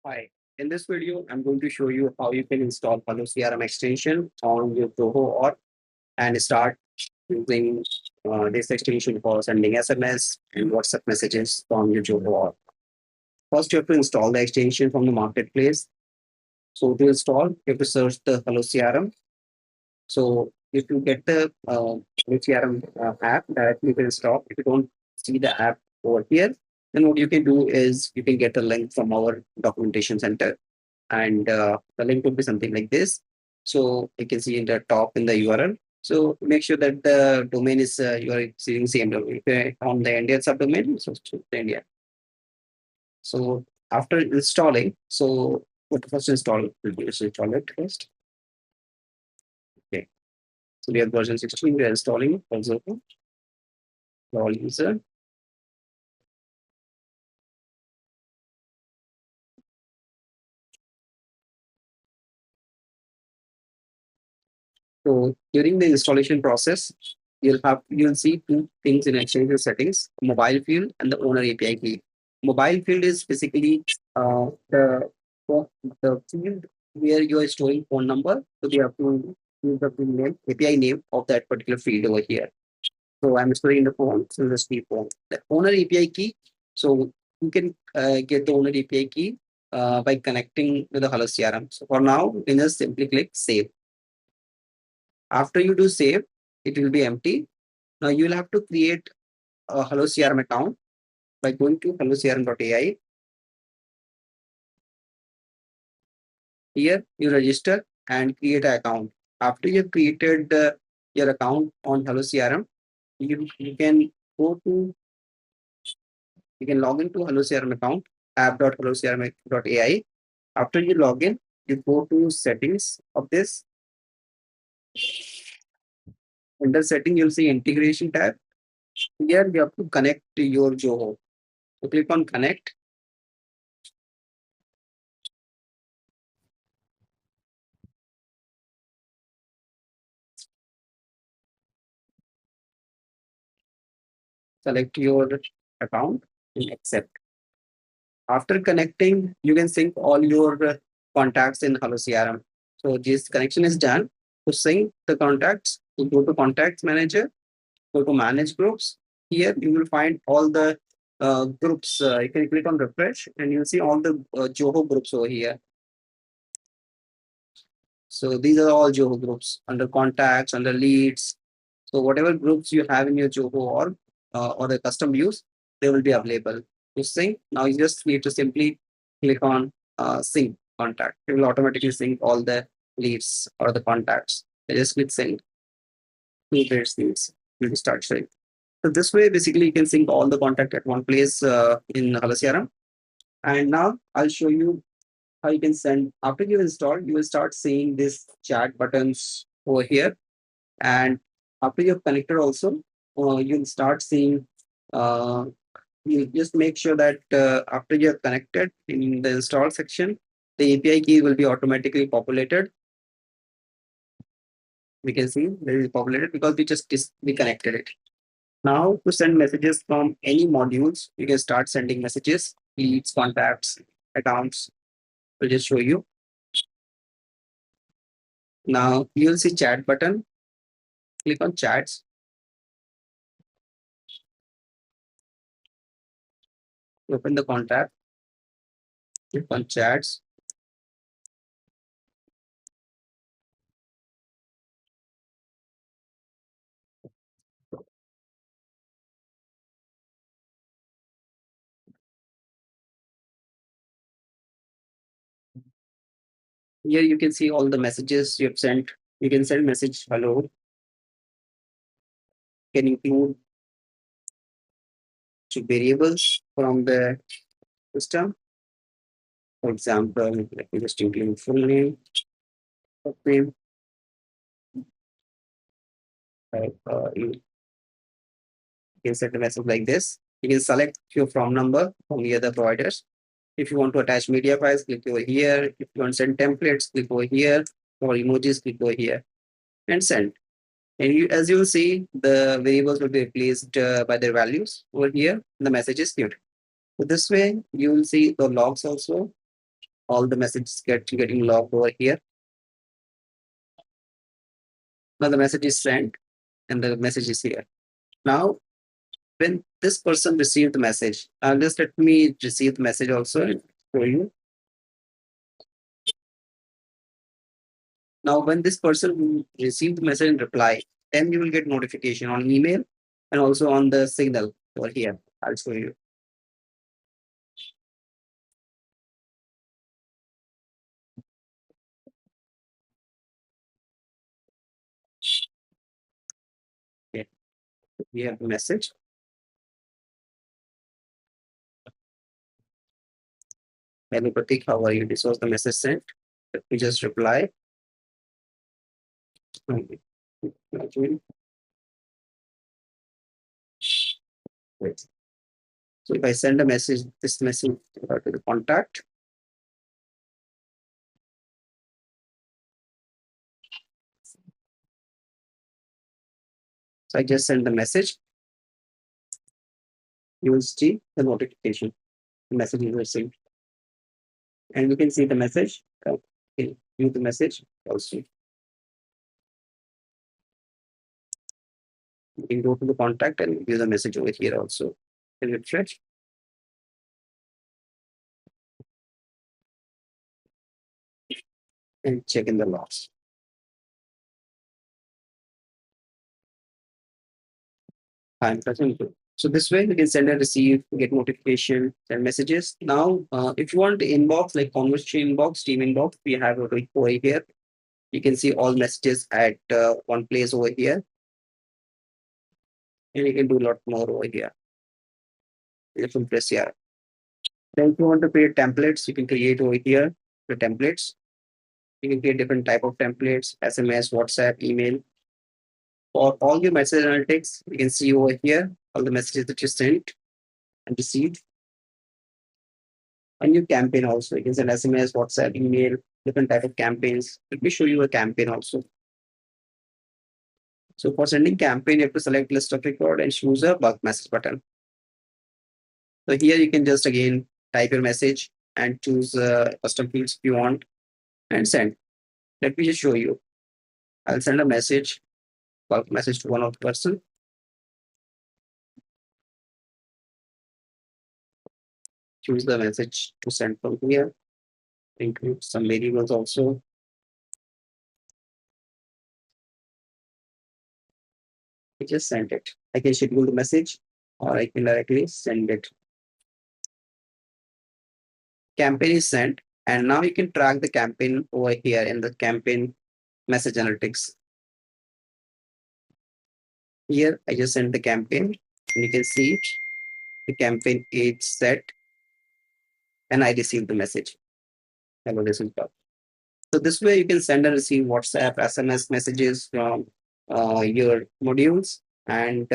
Hi. In this video, I'm going to show you how you can install HelloCRM extension on your Zoho app and start using this extension for sending SMS and WhatsApp messages from your Zoho app. First, you have to install the extension from the marketplace. So to install, you have to search the HelloCRM. So if you get the HelloCRM app directly, you can install. If you don't see the app over here, then what you can do is you can get a link from our documentation center, and the link would be something like this. So you can see in the top in the URL. So make sure that the domain is you are using same domain. If on the Indian subdomain, so choose the India. So after installing, so what first install will be just install it first. Okay. So we have version 16. We are installing for Zoho for all user. So during the installation process, you'll see two things in Exchange settings: mobile field and the owner API key. Mobile field is basically the field where you are storing phone number. So we have to use the field name, API name of that particular field over here. So I'm storing the phone, so this the phone. The owner API key. So you can get the owner API key by connecting with the Hello CRM. So for now, you can just simply click save. After you do save, it will be empty. Now you will have to create a Hello CRM account by going to hellocrm.ai. Here you register and create an account. After you've created your account on Hello CRM, you can go to you can log into Hello CRM account app.hellocrm.ai. After you log in, you go to settings of this. Under setting, you'll see integration tab. Here you have to connect to your Zoho. So click on connect. Select your account and accept. After connecting, you can sync all your contacts in Hello CRM. So this connection is done. To sync the contacts, you go to Contacts Manager, go to Manage Groups. Here you will find all the groups. You can click on Refresh and you'll see all the Zoho groups over here. So these are all Zoho groups under Contacts, under Leads. So whatever groups you have in your Zoho or the custom views, they will be available to sync. Now you just need to simply click on sync contact. It will automatically sync all the leads or the contacts. You just click sync. Two pairs leads will start showing. So this way, basically, you can sync all the contact at one place in HelloCRM. And now I'll show you how you can send. After you install, you will start seeing these chat buttons over here. And after you've connected also, you'll start seeing, you just make sure that after you're connected in the install section, the API key will be automatically populated. We can see that it is populated because we connected it. Now to send messages from any modules, you can start sending messages, leads, contacts, accounts. We'll just show you. Now you'll see chat button. Click on chats. Open the contact. Click on chats. Here you can see all the messages you have sent. You can send message hello. Can include variables from the system. For example, let me just include full name, first name. You can set the message like this. You can select your from number from the other providers. If you want to attach media files, click over here. If you want to send templates, click over here. For emojis, click over here and send. And as you will see, the variables will be replaced by their values over here. The message is queued. So this way, you will see the logs also. all the messages getting logged over here. Now the message is sent and the message is here. Now, when this person received the message, just let me receive the message also and show you. Now, when this person will receive the message and reply, then you will get notification on email and also on the signal over here. I'll show you. Okay. We have the message. Hello Pratik, how are you? This was the message sent. Let me just reply. Okay. Wait. So if I send a message, this message to the contact, so I just send the message. You will see the notification. The message is received, and you can see the message. Okay, view the message also. You can go to the contact and view the message over here also. Can refresh and check in the logs. I'm pressing to. So this way you can send and receive, get notification, send messages. Now, if you want the inbox, like conversation inbox, team inbox, we have over here. You can see all messages at one place over here. And you can do a lot more over here. You can press here. Then if you want to create templates, you can create over here the templates. You can create different type of templates, SMS, WhatsApp, email. For all your message analytics, you can see over here all the messages that you sent and received. And your campaign also. You can send SMS, WhatsApp, email, different type of campaigns. Let me show you a campaign also. So for sending campaign, you have to select list of record and choose a bulk message button. So here you can just again type your message and choose custom fields if you want and send. Let me just show you. I'll send a message, bulk message to one of the person. Choose the message to send from here. Include some variables also. I just send it. I can schedule the message or I can directly send it. Campaign is sent, and now you can track the campaign over here in the campaign message analytics. Here, I just sent the campaign, and you can see the campaign is set, and I received the message. Hello, this is Bob. So this way, you can send and receive WhatsApp, SMS messages from your modules, and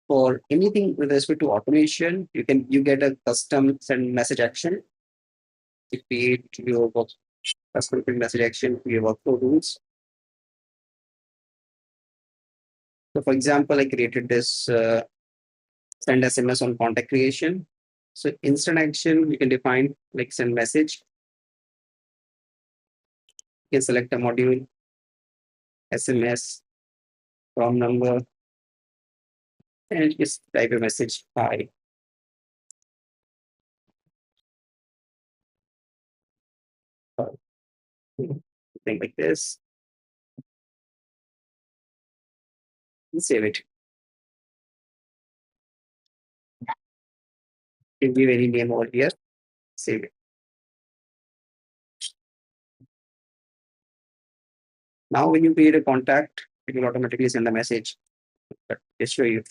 for anything with respect to automation, you get a custom send message action to create your custom message action for your workflow rules. So for example, I created this send SMS on contact creation. So instant action, you can define like send message. You can select a module, SMS, from number, and just type a message, hi. Thing like this. And save it. Give me any name over here, save it. Now when you create a contact, it will automatically send a message. But just show you.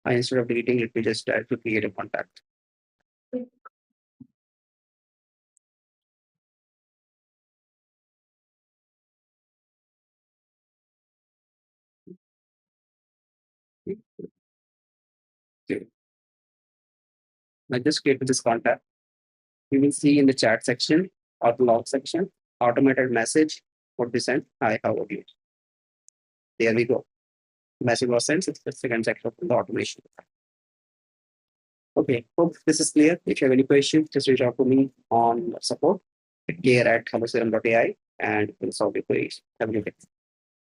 Instead of deleting it, we just try to create a contact. Okay. I just created this contact. You will see in the chat section, or the log section, automated message would be sent. Hi, how are you? There we go. Message was sent. It's the second section of the automation. Okay, hope this is clear. If you have any questions, just reach out to me on support care at hellocrm.ai and we'll solve your queries. Have a good day.